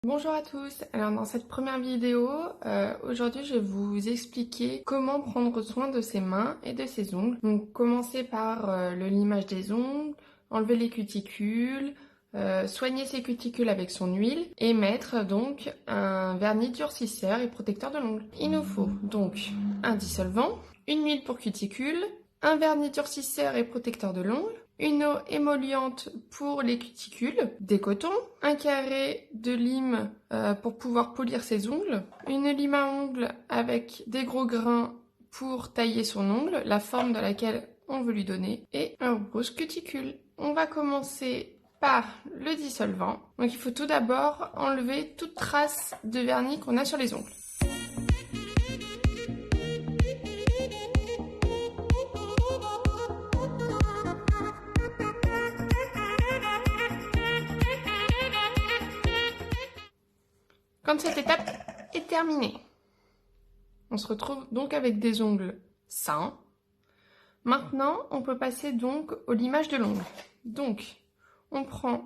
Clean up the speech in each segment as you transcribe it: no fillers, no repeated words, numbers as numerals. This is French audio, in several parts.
Bonjour à tous, alors dans cette première vidéo, aujourd'hui je vais vous expliquer comment prendre soin de ses mains et de ses ongles. Donc commencer par le limage des ongles, enlever les cuticules, soigner ses cuticules avec son huile et mettre donc un vernis durcisseur et protecteur de l'ongle. Il nous faut donc un dissolvant, une huile pour cuticules, un vernis durcisseur et protecteur de l'ongle, une eau émolliente pour les cuticules, des cotons, un carré de lime pour pouvoir polir ses ongles, une lime à ongles avec des gros grains pour tailler son ongle, la forme de laquelle on veut lui donner, et un rouge cuticule. On va commencer par le dissolvant. Donc il faut tout d'abord enlever toute trace de vernis qu'on a sur les ongles. Quand cette étape est terminée, on se retrouve donc avec des ongles sains. Maintenant, on peut passer donc au limage de l'ongle. Donc, on prend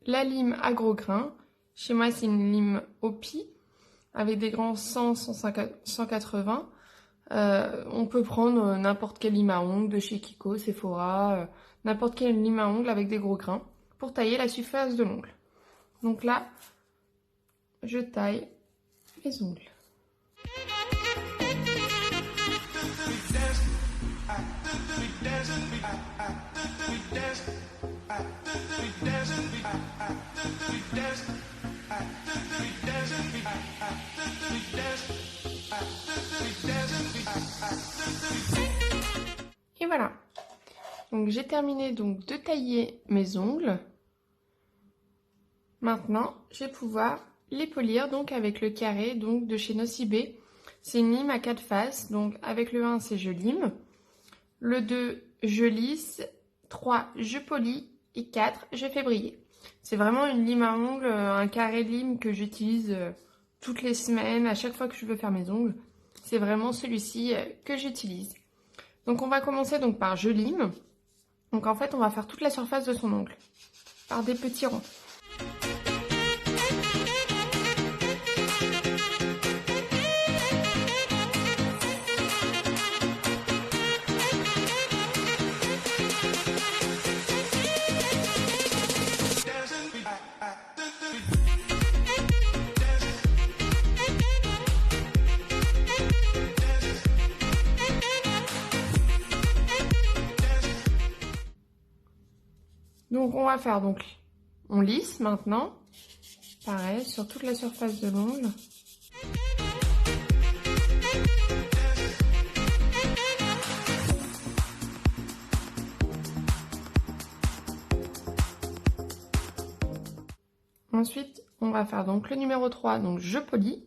la lime à gros grains. Chez moi, c'est une lime OPI avec des grands 100, 180. On peut prendre n'importe quelle lime à ongles de chez Kiko, Sephora, n'importe quelle lime à ongles avec des gros grains pour tailler la surface de l'ongle. Donc là, je taille mes ongles. Et voilà. Donc j'ai terminé donc de tailler mes ongles. Maintenant, je vais pouvoir les polir donc avec le carré donc de chez Nocibé. C'est une lime à 4 faces, donc avec le 1 c'est je lime, le 2 je lisse, 3 je polis et 4 je fais briller. C'est vraiment une lime à ongles, un carré de lime que j'utilise toutes les semaines, à chaque fois que je veux faire mes ongles. C'est vraiment celui-ci que j'utilise. Donc on va commencer donc par je lime. Donc en fait on va faire toute la surface de son ongle par des petits ronds. Donc on va faire donc, on lisse maintenant, pareil sur toute la surface de l'ongle. Ensuite on va faire donc le numéro 3, donc je polis.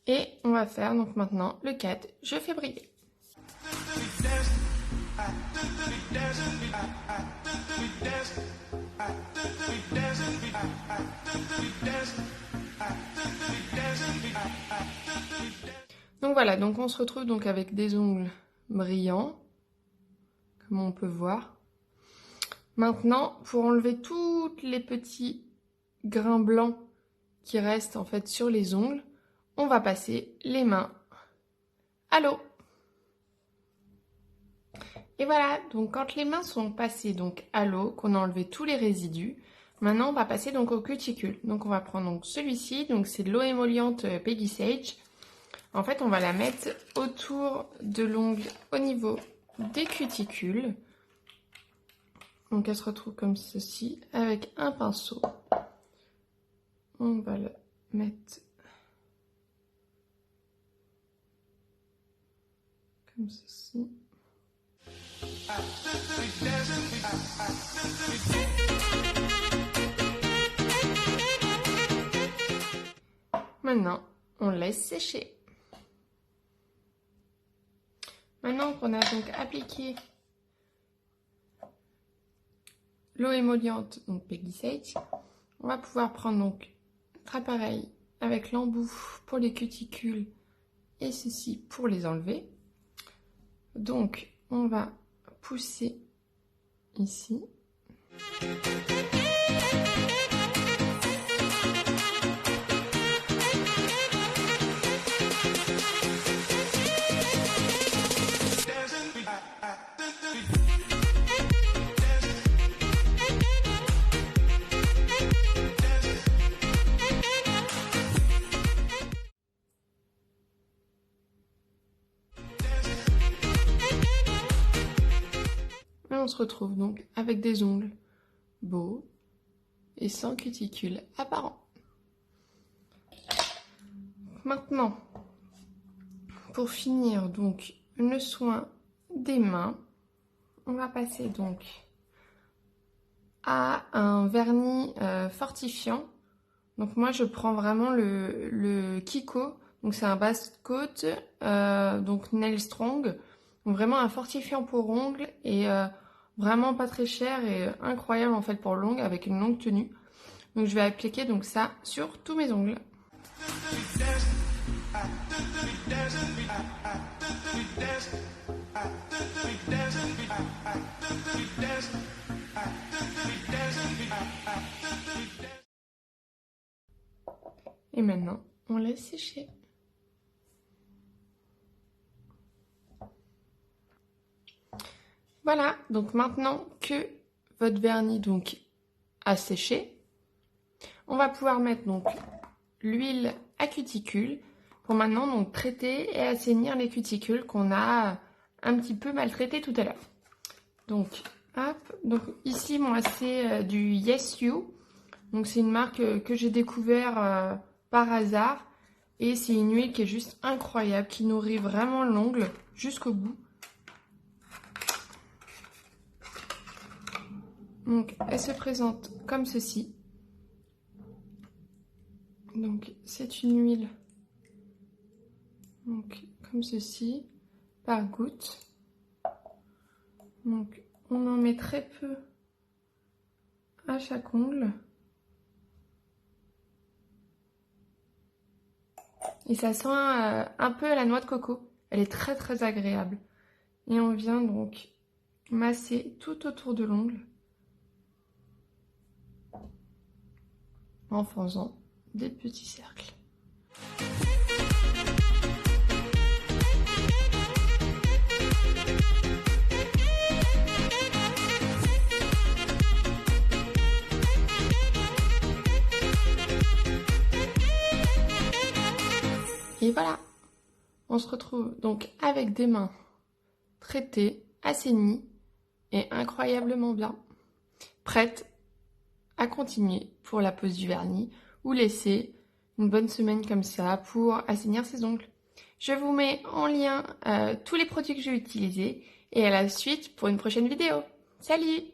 Et on va faire donc maintenant le 4, je fais briller. Donc voilà, donc on se retrouve donc avec des ongles brillants, comme on peut voir. Maintenant, pour enlever tous les petits grains blancs qui restent en fait sur les ongles, on va passer les mains à l'eau. Et voilà, donc quand les mains sont passées donc à l'eau, qu'on a enlevé tous les résidus, maintenant on va passer donc au cuticule. Donc on va prendre donc celui-ci, donc c'est de l'eau émolliente Peggy Sage. En fait, on va la mettre autour de l'ongle au niveau des cuticules. Donc elle se retrouve comme ceci, avec un pinceau. On va le mettre comme ceci. Maintenant, on laisse sécher. Maintenant qu'on a donc appliqué l'eau émolliente, donc Peggy Sage, on va pouvoir prendre donc notre appareil avec l'embout pour les cuticules et ceci pour les enlever. Donc, on va pousser ici. Et on se retrouve donc avec des ongles beaux et sans cuticule apparent. Maintenant, pour finir donc le soin des mains, on va passer donc à un vernis fortifiant. Donc moi je prends vraiment le Kiko, donc c'est un base coat, donc Nail Strong, donc vraiment un fortifiant pour ongles et vraiment pas très cher et incroyable en fait pour l'ongle avec une longue tenue. Donc je vais appliquer donc ça sur tous mes ongles. Et maintenant, on laisse sécher. Voilà, donc maintenant que votre vernis donc a séché, on va pouvoir mettre donc l'huile à cuticule pour maintenant donc traiter et assainir les cuticules qu'on a un petit peu maltraitées tout à l'heure. Donc, hop, donc ici moi c'est du Yes You, donc c'est une marque que j'ai découvert par hasard et c'est une huile qui est juste incroyable, qui nourrit vraiment l'ongle jusqu'au bout. Donc elle se présente comme ceci. Donc c'est une huile donc comme ceci par goutte. Donc on en met très peu à chaque ongle. Et ça sent un peu la noix de coco. Elle est très très agréable. Et on vient donc masser tout autour de l'ongle en faisant des petits cercles. Et voilà, on se retrouve donc avec des mains traitées, assainies et incroyablement bien, prêtes à continuer pour la pose du vernis ou laisser une bonne semaine comme ça pour assainir ses ongles. Je vous mets en lien tous les produits que j'ai utilisés et à la suite pour une prochaine vidéo. Salut!